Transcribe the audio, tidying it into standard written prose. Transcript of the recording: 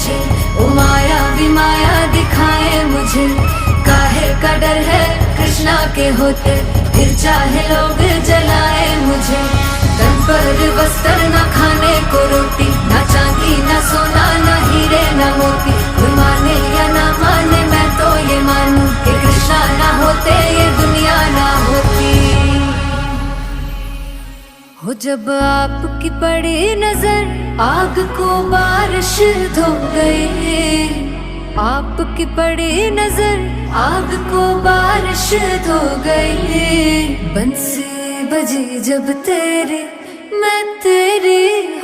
मुझे, ओ माया भी माया दिखाए मुझे। काहे का डर है कृष्णा के होते, फिर चाहे लोग जलाए मुझे। तन पर वस्त्र न खाने को रोटी, ना चांदी ना सोना ना हीरे ना मोती। कोई माने या ना माने मैं तो ये मानूं कि कृष्णा ना होते ये दुनिया ना होती। हो जब आपकी पड़ी नजर आग को बारिश धो गई, आपकी पड़ी नजर आग को बारिश धो गई। बंसी बजी जब तेरी मैं तेरी